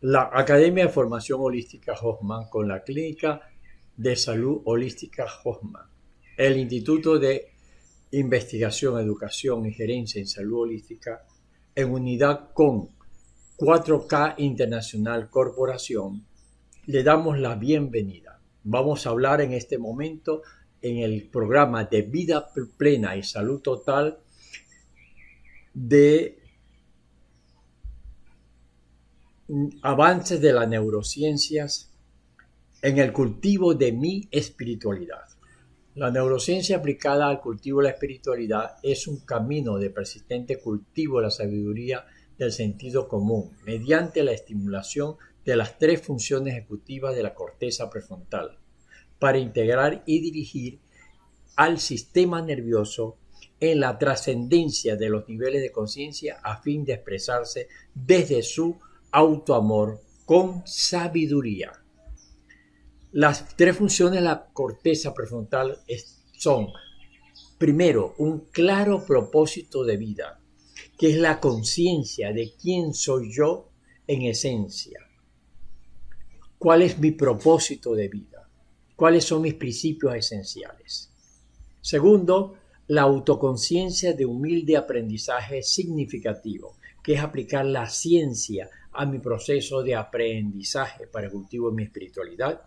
La Academia de Formación Holística Hoffman con la Clínica de Salud Holística Hoffman, el Instituto de Investigación, Educación y Gerencia en Salud Holística, en unidad con 4K Internacional Corporación, le damos la bienvenida. Vamos a hablar en este momento en el programa de Vida Plena y Salud Total de avances de las neurociencias en el cultivo de mi espiritualidad. La neurociencia aplicada al cultivo de la espiritualidad es un camino de persistente cultivo de la sabiduría del sentido común mediante la estimulación de las 3 funciones ejecutivas de la corteza prefrontal para integrar y dirigir al sistema nervioso en la trascendencia de los niveles de conciencia a fin de expresarse desde su autoamor con sabiduría. Las 3 funciones de la corteza prefrontal son, primero, un claro propósito de vida, que es la conciencia de quién soy yo en esencia. ¿Cuál es mi propósito de vida? ¿Cuáles son mis principios esenciales? Segundo, la autoconciencia de humilde aprendizaje significativo, que es aplicar la ciencia a mi proceso de aprendizaje para el cultivo de mi espiritualidad.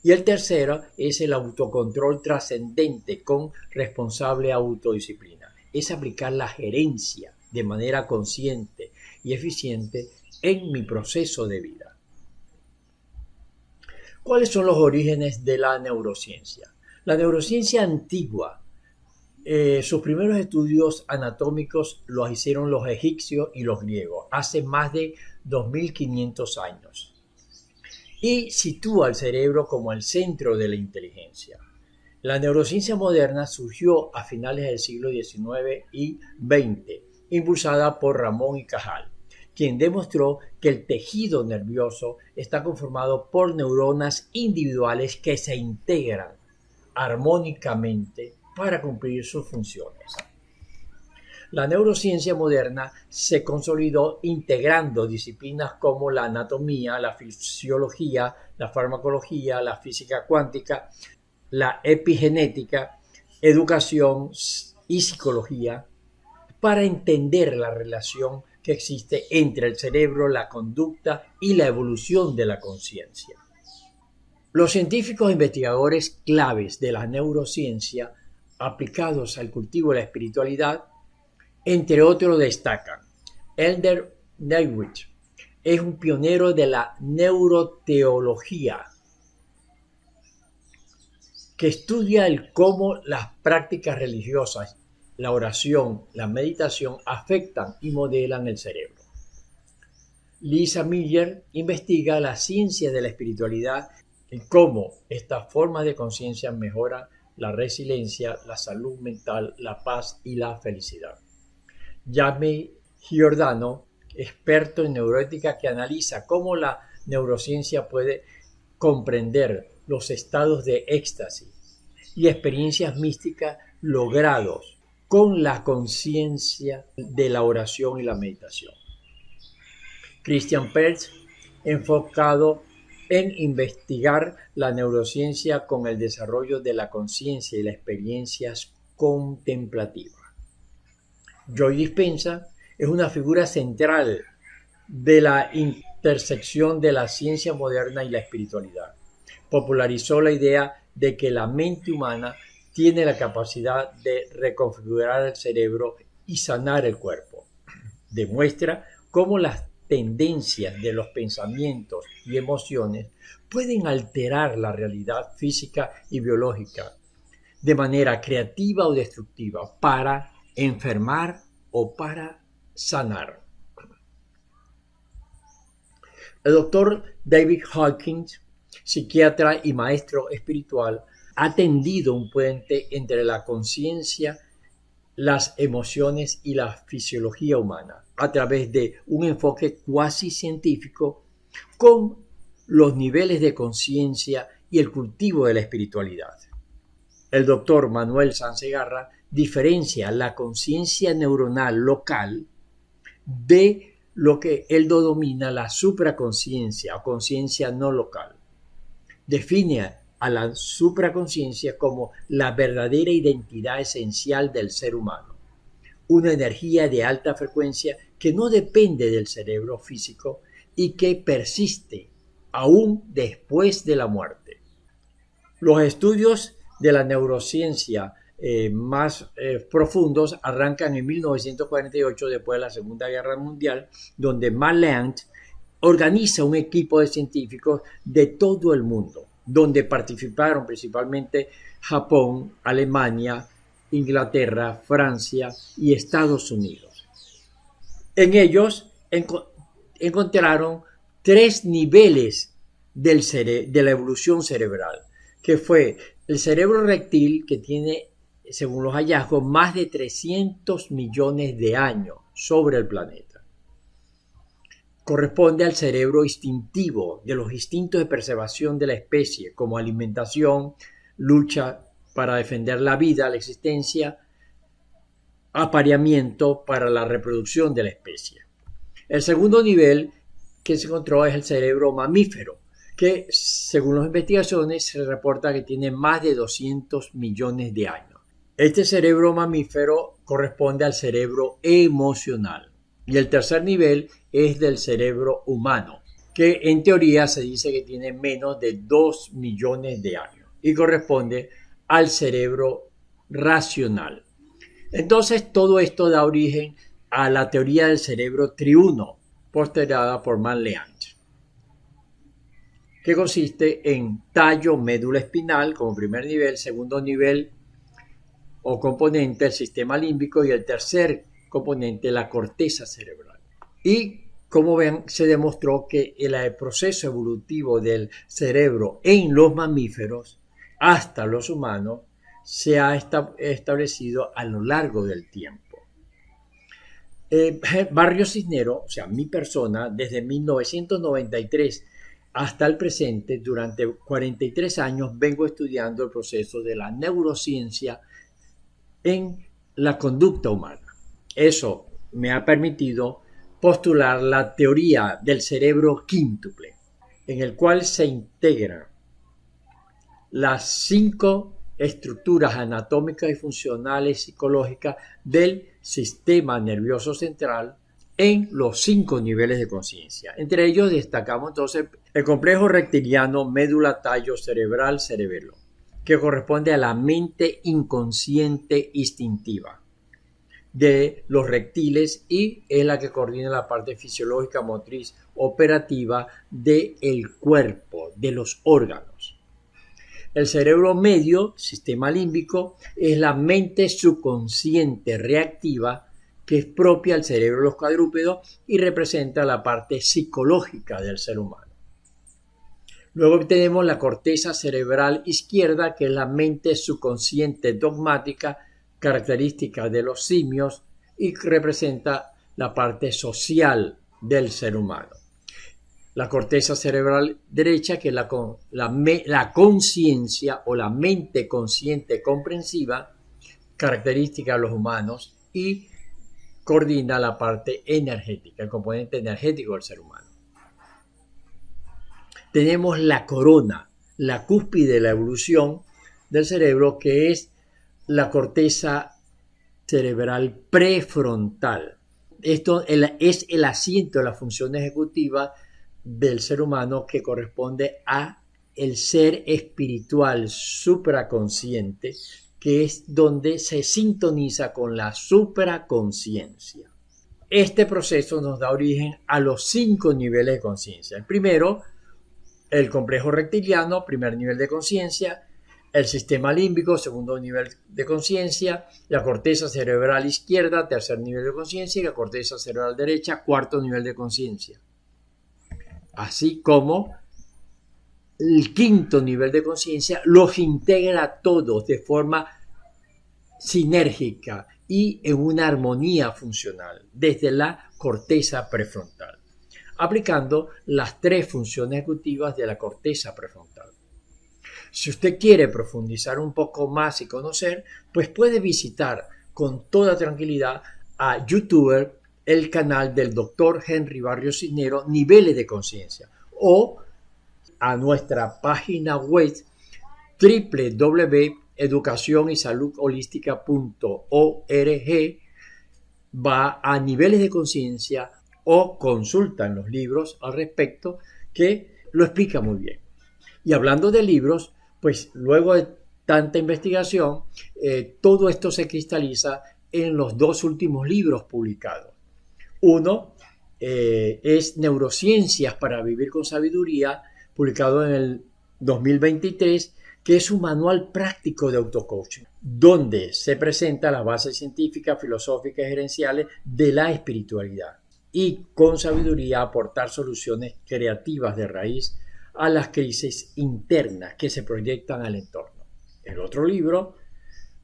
Y el tercero es el autocontrol trascendente con responsable autodisciplina. Es aplicar la gerencia de manera consciente y eficiente en mi proceso de vida. ¿Cuáles son los orígenes de la neurociencia? La neurociencia antigua, sus primeros estudios anatómicos los hicieron los egipcios y los griegos hace más de 2500 años. Y sitúa al cerebro como el centro de la inteligencia. La neurociencia moderna surgió a finales del siglo XIX y XX, impulsada por Ramón y Cajal, quien demostró que el tejido nervioso está conformado por neuronas individuales que se integran armónicamente para cumplir sus funciones. La neurociencia moderna se consolidó integrando disciplinas como la anatomía, la fisiología, la farmacología, la física cuántica, la epigenética, educación y psicología para entender la relación que existe entre el cerebro, la conducta y la evolución de la conciencia. Los científicos investigadores claves de la neurociencia aplicados al cultivo de la espiritualidad, entre otros, destacan Elder Newitt, es un pionero de la neuroteología que estudia el cómo las prácticas religiosas, la oración, la meditación afectan y modelan el cerebro. Lisa Miller investiga la ciencia de la espiritualidad y cómo estas formas de conciencia mejoran la resiliencia, la salud mental, la paz y la felicidad. Jamie Giordano, experto en neuroética, que analiza cómo la neurociencia puede comprender los estados de éxtasis y experiencias místicas logrados con la conciencia de la oración y la meditación. Christian Perls, enfocado en investigar la neurociencia con el desarrollo de la conciencia y las experiencias contemplativas. Joy Dispenza es una figura central de la intersección de la ciencia moderna y la espiritualidad. Popularizó la idea de que la mente humana tiene la capacidad de reconfigurar el cerebro y sanar el cuerpo. Demuestra cómo las tendencias de los pensamientos y emociones pueden alterar la realidad física y biológica de manera creativa o destructiva para enfermar o para sanar. El doctor David Hawkins, psiquiatra y maestro espiritual, ha tendido un puente entre la conciencia, las emociones y la fisiología humana a través de un enfoque cuasi científico con los niveles de conciencia y el cultivo de la espiritualidad. El doctor Manuel Sansegarra diferencia la conciencia neuronal local de lo que él denomina la supraconciencia o conciencia no local. Define a la supraconciencia como la verdadera identidad esencial del ser humano, una energía de alta frecuencia que no depende del cerebro físico y que persiste aún después de la muerte. Los estudios de la neurociencia más profundos arrancan en 1948, después de la Segunda Guerra Mundial, donde Max Planck organiza un equipo de científicos de todo el mundo, donde participaron principalmente Japón, Alemania, Inglaterra, Francia y Estados Unidos. En ellos encontraron 3 niveles de la evolución cerebral, que fue el cerebro reptil, que tiene, según los hallazgos, más de 300 millones de años sobre el planeta. Corresponde al cerebro instintivo, de los instintos de preservación de la especie, como alimentación, lucha para defender la vida, la existencia, apareamiento para la reproducción de la especie. El segundo nivel que se encontró es el cerebro mamífero, que según las investigaciones se reporta que tiene más de 200 millones de años. Este cerebro mamífero corresponde al cerebro emocional. Y el tercer nivel es del cerebro humano, que en teoría se dice que tiene menos de 2 millones de años y corresponde al cerebro racional. Entonces todo esto da origen a la teoría del cerebro triuno, postulada por Max Planck, que consiste en tallo, médula espinal como primer nivel, segundo nivel o componente el sistema límbico y el tercer componente la corteza cerebral. Y como ven, se demostró que el proceso evolutivo del cerebro en los mamíferos hasta los humanos se ha establecido a lo largo del tiempo. Barrios Cisneros, o sea, mi persona, desde 1993 hasta el presente, durante 43 años, vengo estudiando el proceso de la neurociencia en la conducta humana. Eso me ha permitido postular la teoría del cerebro quíntuple, en el cual se integran las 5 estructuras anatómicas y funcionales psicológicas del sistema nervioso central en los 5 niveles de conciencia. Entre ellos destacamos entonces el complejo reptiliano, médula, tallo, cerebral, cerebelo, que corresponde a la mente inconsciente instintiva de los reptiles y es la que coordina la parte fisiológica, motriz, operativa del cuerpo, de los órganos. El cerebro medio, sistema límbico, es la mente subconsciente reactiva que es propia al cerebro de los cuadrúpedos y representa la parte psicológica del ser humano. Luego tenemos la corteza cerebral izquierda, que es la mente subconsciente dogmática, característica de los simios y representa la parte social del ser humano. La corteza cerebral derecha, que es la conciencia o la mente consciente comprensiva, característica de los humanos y coordina la parte energética, el componente energético del ser humano. Tenemos la corona, la cúspide de la evolución del cerebro, que es la corteza cerebral prefrontal. Esto es el asiento de la función ejecutiva del ser humano, que corresponde a el ser espiritual supraconsciente, que es donde se sintoniza con la supraconciencia. Este proceso nos da origen a los 5 niveles de conciencia. El primero, el complejo reptiliano, primer nivel de conciencia, el sistema límbico, segundo nivel de conciencia, la corteza cerebral izquierda, tercer nivel de conciencia, y la corteza cerebral derecha, cuarto nivel de conciencia. Así como el quinto nivel de conciencia los integra a todos de forma sinérgica y en una armonía funcional desde la corteza prefrontal, aplicando las 3 funciones ejecutivas de la corteza prefrontal. Si usted quiere profundizar un poco más y conocer, pues puede visitar con toda tranquilidad a youtuber el canal del Dr. Henry Barrios Cisneros, Niveles de Conciencia, o a nuestra página web www.educacionysaludholística.org, va a Niveles de Conciencia o consulta en los libros al respecto que lo explica muy bien. Y hablando de libros, pues luego de tanta investigación, todo esto se cristaliza en los dos últimos libros publicados. Uno es Neurociencias para Vivir con Sabiduría, publicado en el 2023, que es un manual práctico de autocoaching, donde se presenta las bases científicas, filosóficas y gerenciales de la espiritualidad y con sabiduría aportar soluciones creativas de raíz a las crisis internas que se proyectan al entorno. El otro libro,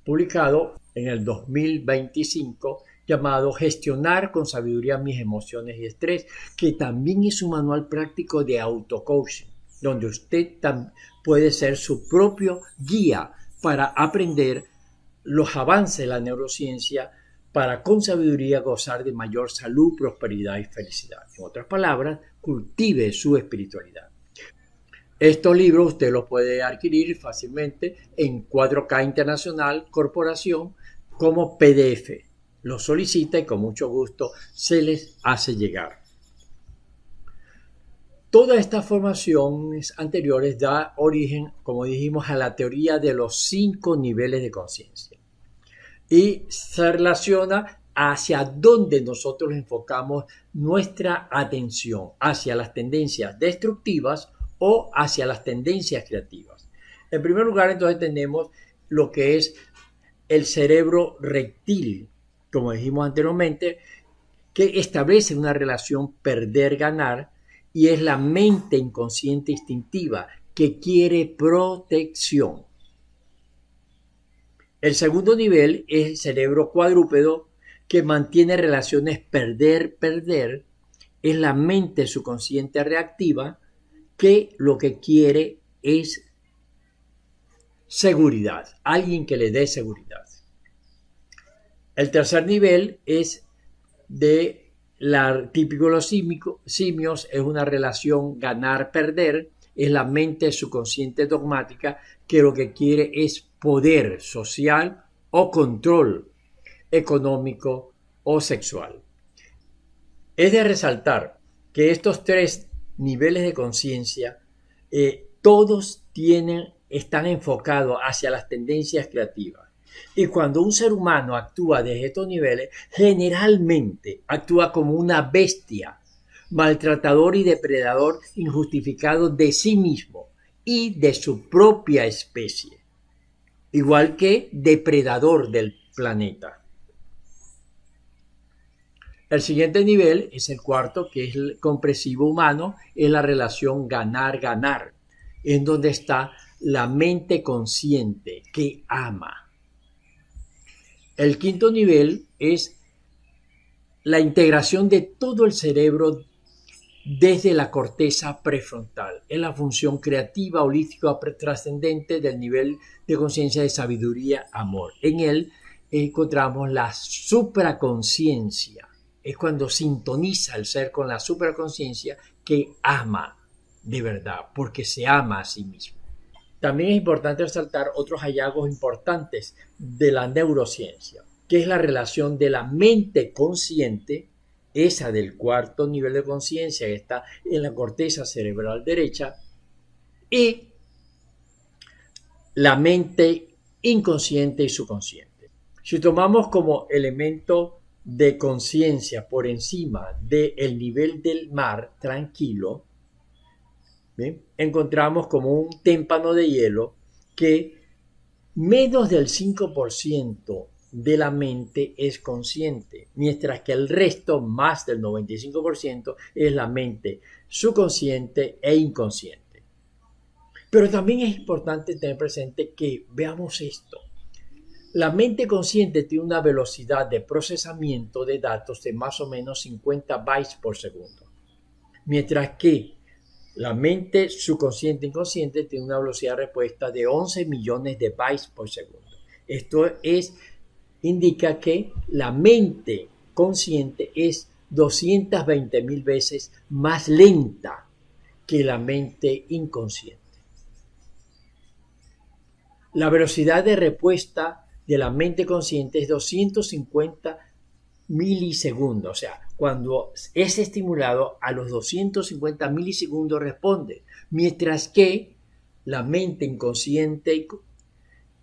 publicado en el 2025, llamado Gestionar con Sabiduría Mis Emociones y Estrés, que también es un manual práctico de autocoaching, donde usted puede ser su propio guía para aprender los avances de la neurociencia para con sabiduría gozar de mayor salud, prosperidad y felicidad. En otras palabras, cultive su espiritualidad. Estos libros usted los puede adquirir fácilmente en 4K Internacional Corporación como PDF. Los solicita y con mucho gusto se les hace llegar. Todas estas formaciones anteriores da origen, como dijimos, a la teoría de los 5 niveles de conciencia y se relaciona hacia dónde nosotros enfocamos nuestra atención, hacia las tendencias destructivas o hacia las tendencias creativas. En primer lugar, entonces tenemos lo que es el cerebro reptil, como dijimos anteriormente, que establece una relación perder-ganar, y es la mente inconsciente instintiva que quiere protección. El segundo nivel es el cerebro cuadrúpedo que mantiene relaciones perder-perder. Es la mente subconsciente reactiva que lo que quiere es seguridad, alguien que le dé seguridad. El tercer nivel es de la típico de los simios, es una relación ganar-perder, es la mente subconsciente dogmática que lo que quiere es poder social o control económico o sexual. Es de resaltar que estos 3 niveles de conciencia, todos están enfocados hacia las tendencias creativas. Y cuando un ser humano actúa desde estos niveles, generalmente actúa como una bestia, maltratador y depredador injustificado de sí mismo y de su propia especie, igual que depredador del planeta. El siguiente nivel es el cuarto, que es el comprensivo humano, es la relación ganar-ganar, en donde está la mente consciente que ama. El quinto nivel es la integración de todo el cerebro desde la corteza prefrontal. Es la función creativa, holística, trascendente del nivel de conciencia de sabiduría, amor. En él encontramos la supraconciencia. Es cuando sintoniza el ser con la supraconciencia que ama de verdad, porque se ama a sí mismo. También es importante resaltar otros hallazgos importantes de la neurociencia, que es la relación de la mente consciente, esa del cuarto nivel de conciencia que está en la corteza cerebral derecha, y la mente inconsciente y subconsciente. Si tomamos como elemento de conciencia por encima del nivel del mar tranquilo, ¿bien?, encontramos como un témpano de hielo que menos del 5% de la mente es consciente, mientras que el resto, más del 95%, es la mente subconsciente e inconsciente. Pero también es importante tener presente que veamos esto. La mente consciente tiene una velocidad de procesamiento de datos de más o menos 50 bytes por segundo, mientras que la mente subconsciente e inconsciente tiene una velocidad de respuesta de 11 millones de bytes por segundo. Esto indica que la mente consciente es 220.000 veces más lenta que la mente inconsciente. La velocidad de respuesta de la mente consciente es 250 milisegundos. O sea, cuando es estimulado, a los 250 milisegundos responde, mientras que la mente inconsciente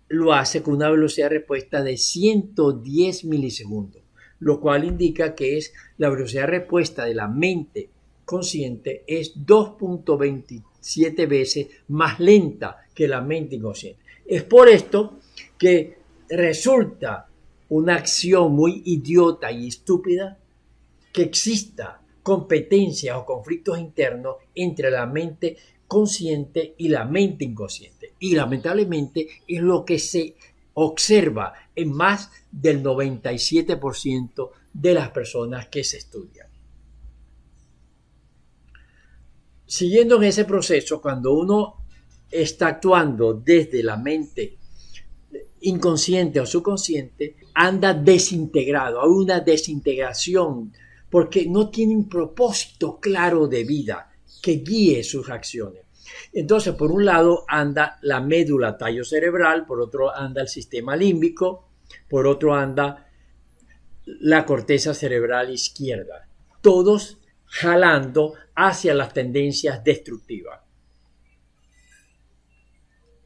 lo hace con una velocidad de respuesta de 110 milisegundos, lo cual indica que es la velocidad de respuesta de la mente consciente es 2.27 veces más lenta que la mente inconsciente. Es por esto que resulta una acción muy idiota y estúpida que exista competencias o conflictos internos entre la mente consciente y la mente inconsciente. Y lamentablemente es lo que se observa en más del 97% de las personas que se estudian. Siguiendo en ese proceso, cuando uno está actuando desde la mente inconsciente o subconsciente, anda desintegrado, hay una desintegración porque no tiene un propósito claro de vida que guíe sus acciones. Entonces, por un lado anda la médula tallo cerebral, por otro anda el sistema límbico, por otro anda la corteza cerebral izquierda, todos jalando hacia las tendencias destructivas.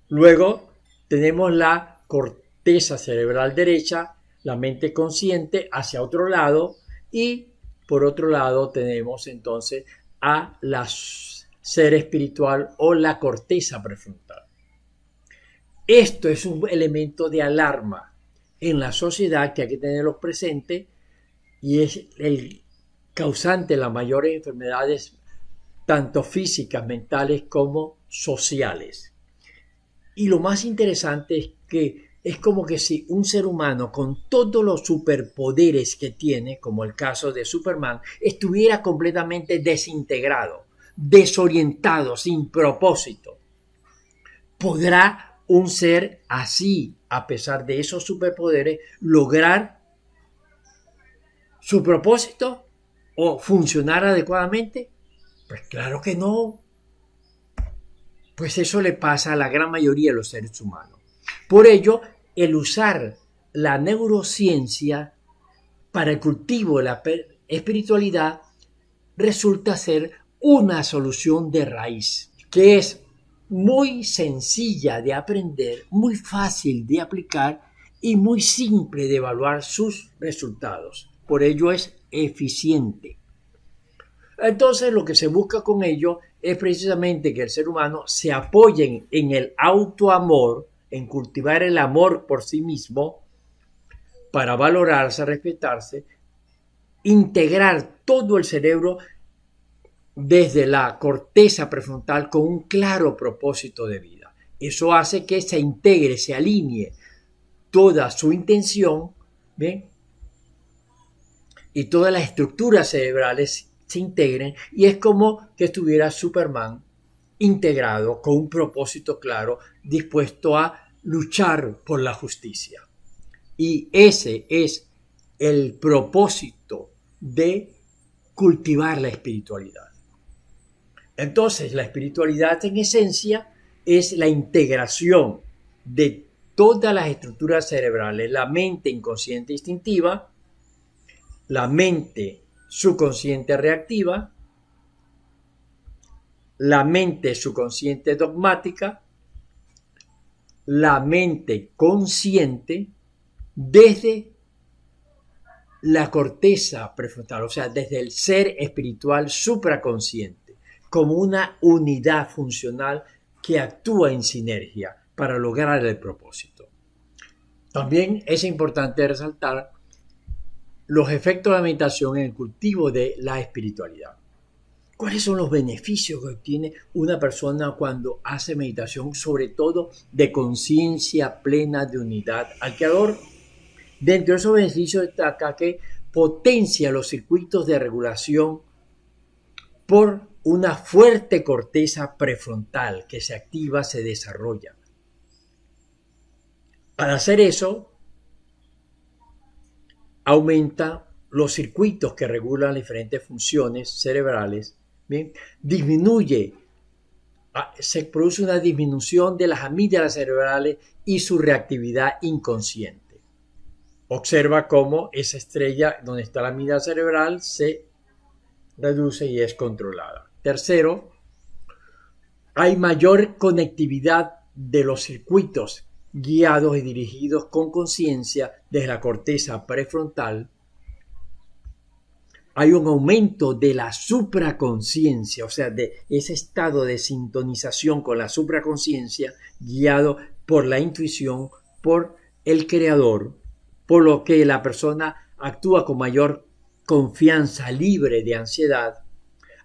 Luego tenemos la corteza cerebral derecha, la mente consciente hacia otro lado, y por otro lado tenemos entonces a la ser espiritual o la corteza prefrontal. Esto es un elemento de alarma en la sociedad que hay que tenerlo presente y es el causante de las mayores enfermedades, tanto físicas, mentales como sociales. Y lo más interesante es que es como que si un ser humano con todos los superpoderes que tiene, como el caso de Superman, estuviera completamente desintegrado, desorientado, sin propósito. ¿Podrá un ser así, a pesar de esos superpoderes, lograr su propósito o funcionar adecuadamente? Pues claro que no. Pues eso le pasa a la gran mayoría de los seres humanos. Por ello, el usar la neurociencia para el cultivo de la espiritualidad resulta ser una solución de raíz, que es muy sencilla de aprender, muy fácil de aplicar y muy simple de evaluar sus resultados. Por ello es eficiente. Entonces, lo que se busca con ello es precisamente que el ser humano se apoye en el autoamor, en cultivar el amor por sí mismo, para valorarse, respetarse, integrar todo el cerebro desde la corteza prefrontal con un claro propósito de vida. Eso hace que se integre, se alinee toda su intención, ¿bien? Y todas las estructuras cerebrales se integren y es como que estuviera Superman integrado con un propósito claro, dispuesto a luchar por la justicia. Y ese es el propósito de cultivar la espiritualidad. Entonces, la espiritualidad en esencia es la integración de todas las estructuras cerebrales, la mente inconsciente instintiva, la mente subconsciente reactiva, la mente subconsciente dogmática, la mente consciente desde la corteza prefrontal, o sea, desde el ser espiritual supraconsciente, como una unidad funcional que actúa en sinergia para lograr el propósito. También es importante resaltar los efectos de la meditación en el cultivo de la espiritualidad. ¿Cuáles son los beneficios que obtiene una persona cuando hace meditación, sobre todo de conciencia plena de unidad al Creador? Dentro de esos beneficios destaca que potencia los circuitos de regulación por una fuerte corteza prefrontal que se activa, se desarrolla. Al hacer eso, aumenta los circuitos que regulan diferentes funciones cerebrales, ¿bien? Se produce una disminución de las amígdalas cerebrales y su reactividad inconsciente. Observa cómo esa estrella donde está la amígdala cerebral se reduce y es controlada. Tercero, hay mayor conectividad de los circuitos guiados y dirigidos con conciencia desde la corteza prefrontal. Hay un aumento de la supraconsciencia, o sea, de ese estado de sintonización con la supraconsciencia guiado por la intuición, por el creador, por lo que la persona actúa con mayor confianza, libre de ansiedad.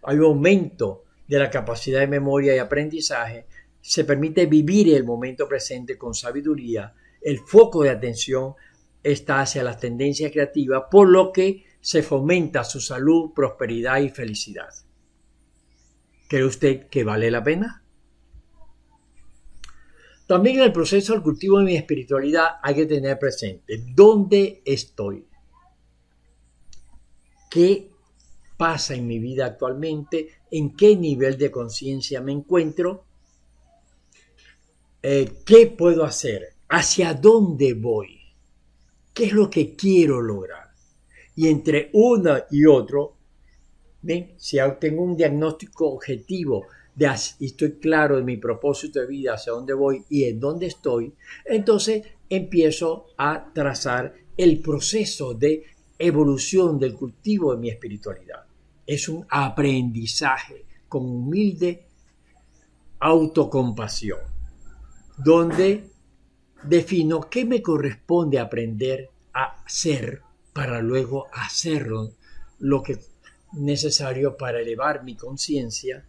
Hay un aumento de la capacidad de memoria y aprendizaje. Se permite vivir el momento presente con sabiduría. El foco de atención está hacia las tendencias creativas, por lo que se fomenta su salud, prosperidad y felicidad. ¿Cree usted que vale la pena? También en el proceso del cultivo de mi espiritualidad hay que tener presente dónde estoy, qué pasa en mi vida actualmente, en qué nivel de conciencia me encuentro, qué puedo hacer, hacia dónde voy, qué es lo que quiero lograr. Y entre uno y otro, ¿ven? Si tengo un diagnóstico objetivo y estoy claro de mi propósito de vida, hacia dónde voy y en dónde estoy, entonces empiezo a trazar el proceso de evolución del cultivo de mi espiritualidad. Es un aprendizaje con humilde autocompasión, donde defino qué me corresponde aprender a ser para luego hacerlo lo que es necesario para elevar mi conciencia.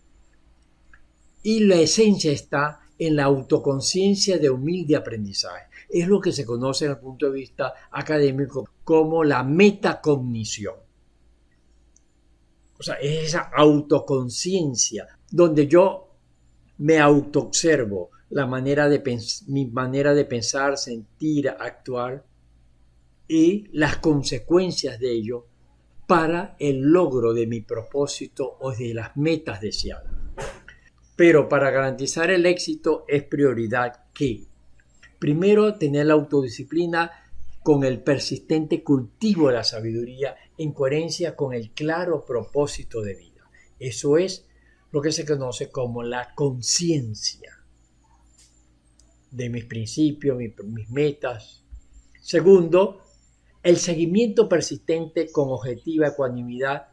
Y la esencia está en la autoconciencia de humilde aprendizaje. Es lo que se conoce desde el punto de vista académico como la metacognición. O sea, es esa autoconciencia donde yo me autoobservo mi manera de pensar, sentir, actuar y las consecuencias de ello para el logro de mi propósito o de las metas deseadas. Pero para garantizar el éxito es prioridad que, primero, tener la autodisciplina con el persistente cultivo de la sabiduría en coherencia con el claro propósito de vida. Eso es lo que se conoce como la conciencia de mis principios, mis metas. Segundo, el seguimiento persistente con objetiva ecuanimidad,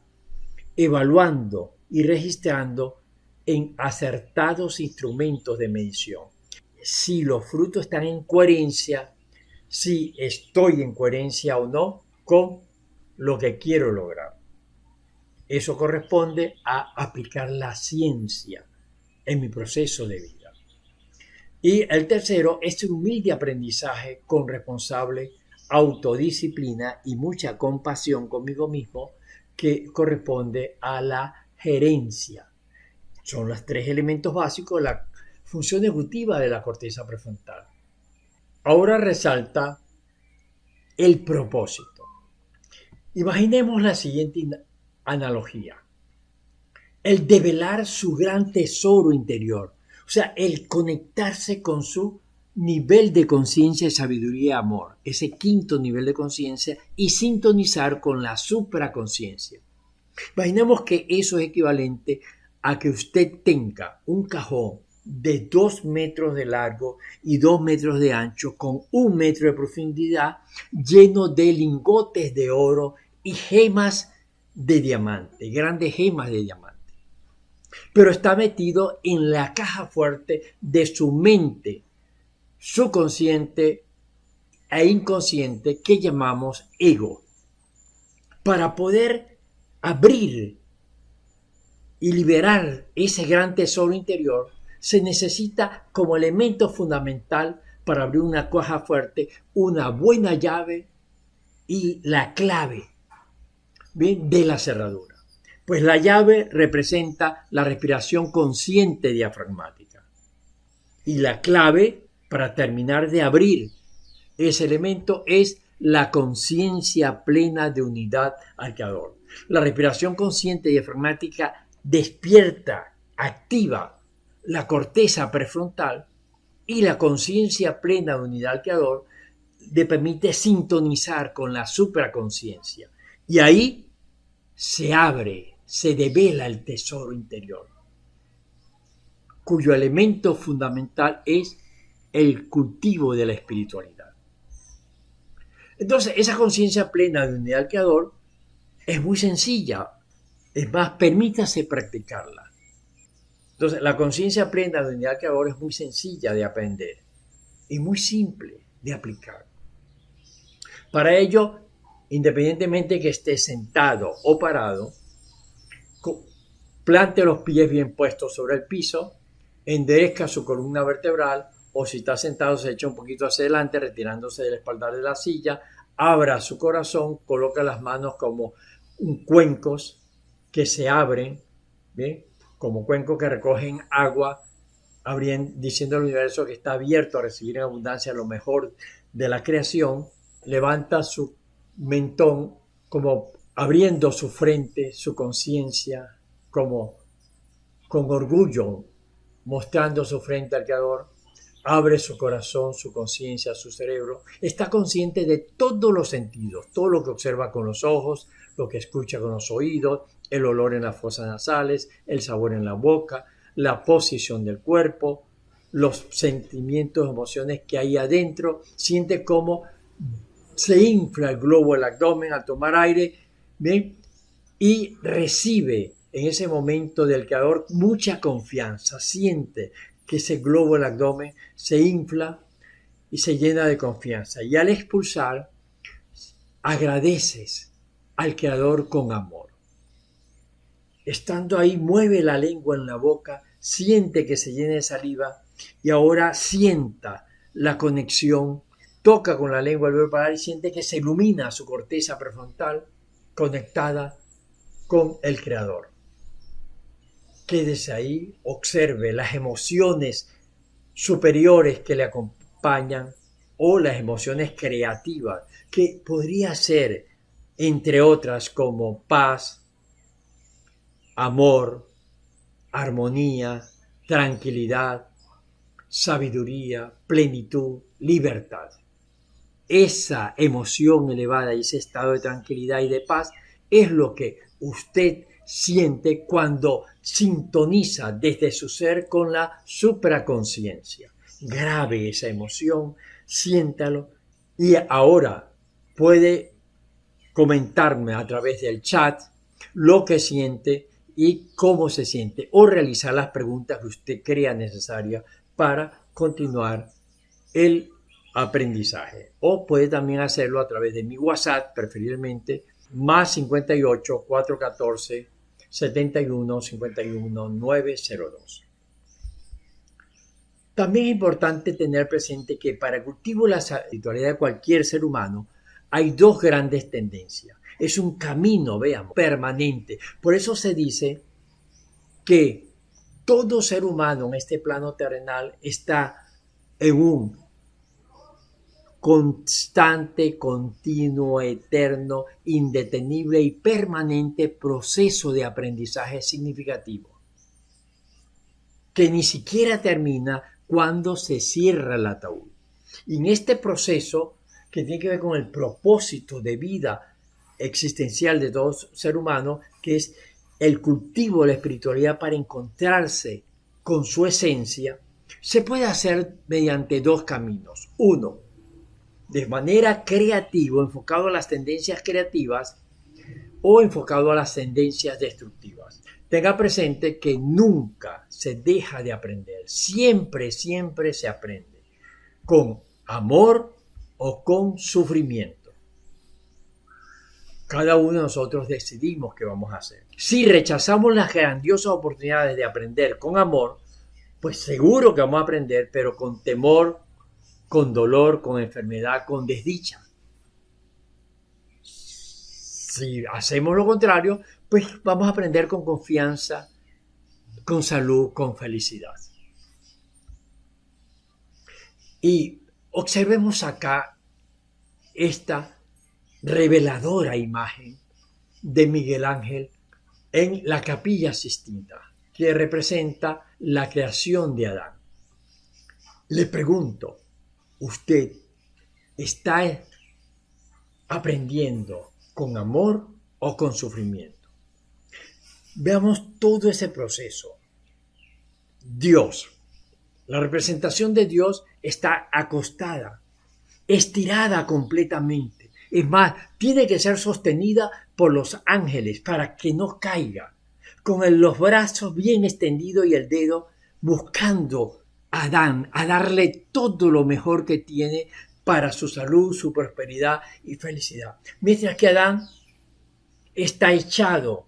evaluando y registrando en acertados instrumentos de medición. Si los frutos están en coherencia, si estoy en coherencia o no con lo que quiero lograr. Eso corresponde a aplicar la ciencia en mi proceso de vida. Y el tercero es un humilde aprendizaje con responsable autodisciplina y mucha compasión conmigo mismo, que corresponde a la gerencia. Son los tres elementos básicos de la función ejecutiva de la corteza prefrontal. Ahora resalta el propósito. Imaginemos la siguiente analogía. El develar su gran tesoro interior, o sea, el conectarse con su nivel de conciencia, sabiduría y amor, ese quinto nivel de conciencia, y sintonizar con la supraconsciencia. Imaginemos que eso es equivalente a que usted tenga un cajón de 2 metros de largo y 2 metros de ancho con 1 metro de profundidad, lleno de lingotes de oro y gemas de diamante, grandes gemas de diamante. Pero está metido en la caja fuerte de su mente subconsciente e inconsciente que llamamos ego. Para poder abrir y liberar ese gran tesoro interior, se necesita como elemento fundamental para abrir una caja fuerte una buena llave y la clave, ¿bien?, de la cerradura. Pues la llave representa la respiración consciente diafragmática y la clave para terminar de abrir ese elemento es la conciencia plena de unidad al Creador. La respiración consciente y diafragmática despierta, activa la corteza prefrontal, y la conciencia plena de unidad al Creador le permite sintonizar con la supraconciencia. Y ahí se abre, se devela el tesoro interior, cuyo elemento fundamental es el cultivo de la espiritualidad. Entonces, esa conciencia plena de unidad al Creador es muy sencilla. Es más, permítase practicarla. Entonces, la conciencia plena de unidad al Creador es muy sencilla de aprender y muy simple de aplicar. Para ello, independientemente que esté sentado o parado, plante los pies bien puestos sobre el piso, enderezca su columna vertebral, o si está sentado se echa un poquito hacia adelante, retirándose del espaldar de la silla, abra su corazón, coloca las manos como cuencos que se abren, ¿bien? Como cuencos que recogen agua, diciendo al universo que está abierto a recibir en abundancia lo mejor de la creación. Levanta su mentón como abriendo su frente, su conciencia, como con orgullo, mostrando su frente al Creador. Abre su corazón, su conciencia, su cerebro. Está consciente de todos los sentidos, todo lo que observa con los ojos, lo que escucha con los oídos, el olor en las fosas nasales, el sabor en la boca, la posición del cuerpo, los sentimientos, emociones que hay adentro. Siente cómo se infla el globo del abdomen al tomar aire, ¿bien? Y recibe en ese momento del Creador mucha confianza. Siente que ese globo del abdomen se infla y se llena de confianza. Y al expulsar, agradeces al Creador con amor. Estando ahí, mueve la lengua en la boca, siente que se llena de saliva y ahora sienta la conexión. Toca con la lengua el alveolo paladar y siente que se ilumina su corteza prefrontal conectada con el Creador. Quédese ahí, observe las emociones superiores que le acompañan o las emociones creativas, que podría ser, entre otras, como paz, amor, armonía, tranquilidad, sabiduría, plenitud, libertad. Esa emoción elevada y ese estado de tranquilidad y de paz es lo que usted siente cuando sintoniza desde su ser con la supraconciencia. Grabe esa emoción, siéntalo y ahora puede comentarme a través del chat lo que siente y cómo se siente, o realizar las preguntas que usted crea necesarias para continuar el aprendizaje. O puede también hacerlo a través de mi WhatsApp, preferiblemente, más 58 414 71 51 902. También es importante tener presente que para el cultivo de la espiritualidad de cualquier ser humano hay dos grandes tendencias. Es un camino, veamos, permanente. Por eso se dice que todo ser humano en este plano terrenal está en un constante, continuo, eterno, indetenible y permanente proceso de aprendizaje significativo, que ni siquiera termina cuando se cierra el ataúd. Y en este proceso, que tiene que ver con el propósito de vida existencial de todo ser humano, que es el cultivo de la espiritualidad para encontrarse con su esencia, se puede hacer mediante dos caminos. Uno, de manera creativa, enfocado a las tendencias creativas o enfocado a las tendencias destructivas. Tenga presente que nunca se deja de aprender, siempre se aprende, con amor o con sufrimiento. Cada uno de nosotros decidimos qué vamos a hacer. Si rechazamos las grandiosas oportunidades de aprender con amor, pues seguro que vamos a aprender, pero con temor, con dolor, con enfermedad, con desdicha. Si hacemos lo contrario, pues vamos a aprender con confianza, con salud, con felicidad. Y observemos acá esta reveladora imagen de Miguel Ángel en la Capilla Sistina, que representa la creación de Adán. Le pregunto, ¿usted está aprendiendo con amor o con sufrimiento? Veamos todo ese proceso. Dios, la representación de Dios está acostada, estirada completamente. Es más, tiene que ser sostenida por los ángeles para que no caiga, con los brazos bien extendidos y el dedo buscando a Adán, a darle todo lo mejor que tiene para su salud, su prosperidad y felicidad. Mientras que Adán está echado,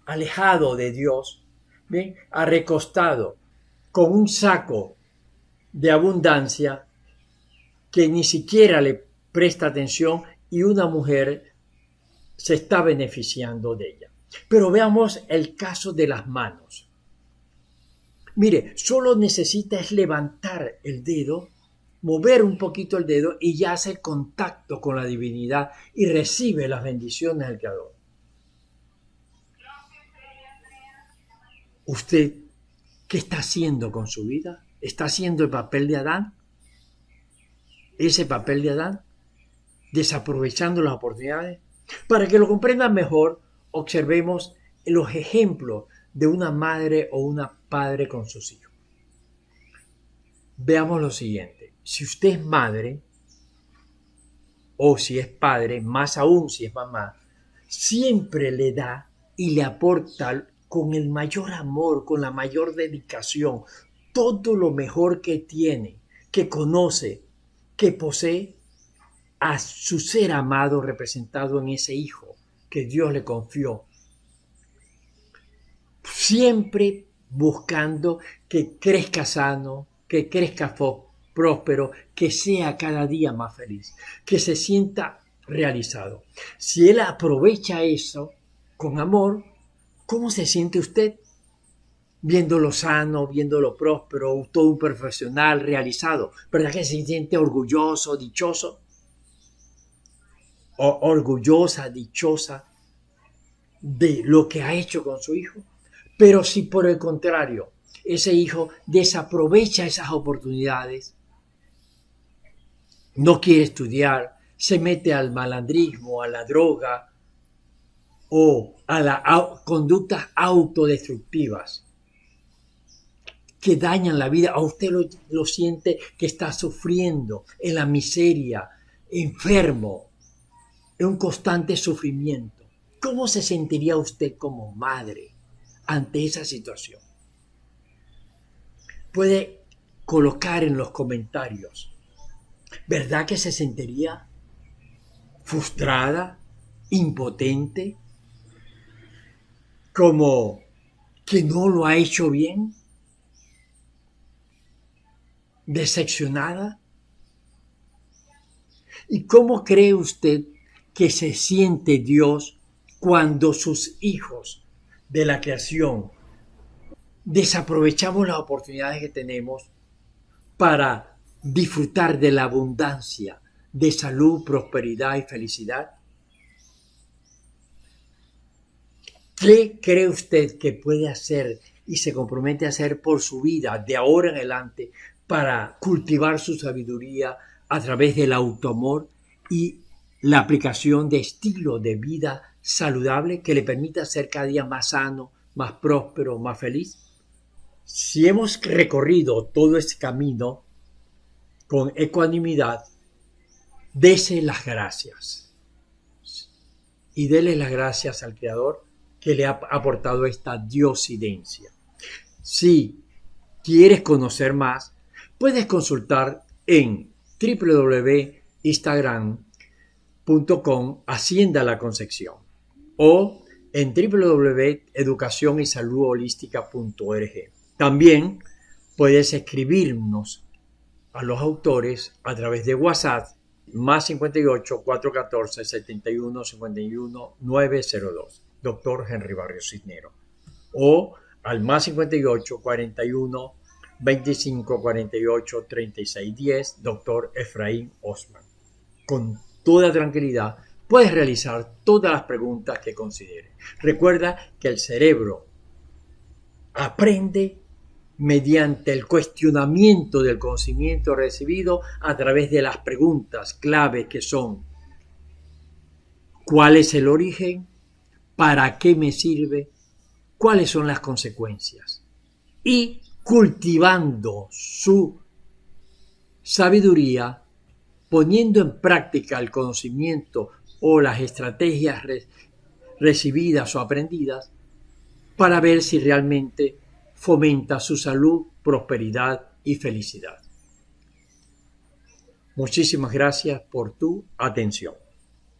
alejado de Dios, ¿bien? Arrecostado, con un saco de abundancia que ni siquiera le presta atención y una mujer se está beneficiando de ella. Pero veamos el caso de las manos. Mire, solo necesita es levantar el dedo, mover un poquito el dedo y ya hace contacto con la divinidad y recibe las bendiciones del Creador. ¿Usted qué está haciendo con su vida? ¿Está haciendo el papel de Adán? ¿Ese papel de Adán? ¿Desaprovechando las oportunidades? Para que lo comprendan mejor, observemos los ejemplos de una madre o una padre con sus hijos. Veamos lo siguiente. Si usted es madre, o si es padre, más aún si es mamá, siempre le da y le aporta con el mayor amor, con la mayor dedicación, todo lo mejor que tiene, que conoce, que posee, a su ser amado representado en ese hijo que Dios le confió. Siempre buscando que crezca sano, que crezca próspero, que sea cada día más feliz, que se sienta realizado. Si él aprovecha eso con amor, ¿cómo se siente usted? Viéndolo sano, viéndolo próspero, todo un profesional realizado. ¿Verdad que se siente orgulloso, dichoso? O orgullosa, dichosa de lo que ha hecho con su hijo. Pero si por el contrario, ese hijo desaprovecha esas oportunidades, no quiere estudiar, se mete al malandrismo, a la droga o a las conductas autodestructivas que dañan la vida, a usted lo siente que está sufriendo en la miseria, enfermo, en un constante sufrimiento. ¿Cómo se sentiría usted como madre ante esa situación? Puede colocar en los comentarios. ¿Verdad que se sentiría frustrada, impotente, como que no lo ha hecho bien, decepcionada? ¿Y cómo cree usted que se siente Dios cuando sus hijos de la creación desaprovechamos las oportunidades que tenemos para disfrutar de la abundancia de salud, prosperidad y felicidad? ¿Qué cree usted que puede hacer y se compromete a hacer por su vida de ahora en adelante para cultivar su sabiduría a través del autoamor y la aplicación de estilo de vida saludable que le permita ser cada día más sano, más próspero, más feliz? Si hemos recorrido todo este camino con ecuanimidad, dese las gracias y dele las gracias al Creador que le ha aportado esta diosidencia. Si quieres conocer más, puedes consultar en www.instagram.com Hacienda La Concepción o en www.educacionysaludholística.org. También puedes escribirnos a los autores a través de WhatsApp más 58 414 71 51 902, Dr. Henry Barrios Cisneros, o al más 58 41 25 48 36 10, Dr. Efraín Osman. Con toda tranquilidad, puedes realizar todas las preguntas que consideres. Recuerda que el cerebro aprende mediante el cuestionamiento del conocimiento recibido a través de las preguntas clave que son: ¿cuál es el origen? ¿Para qué me sirve? ¿Cuáles son las consecuencias? Y cultivando su sabiduría, poniendo en práctica el conocimiento o las estrategias recibidas o aprendidas, para ver si realmente fomenta su salud, prosperidad y felicidad. Muchísimas gracias por tu atención.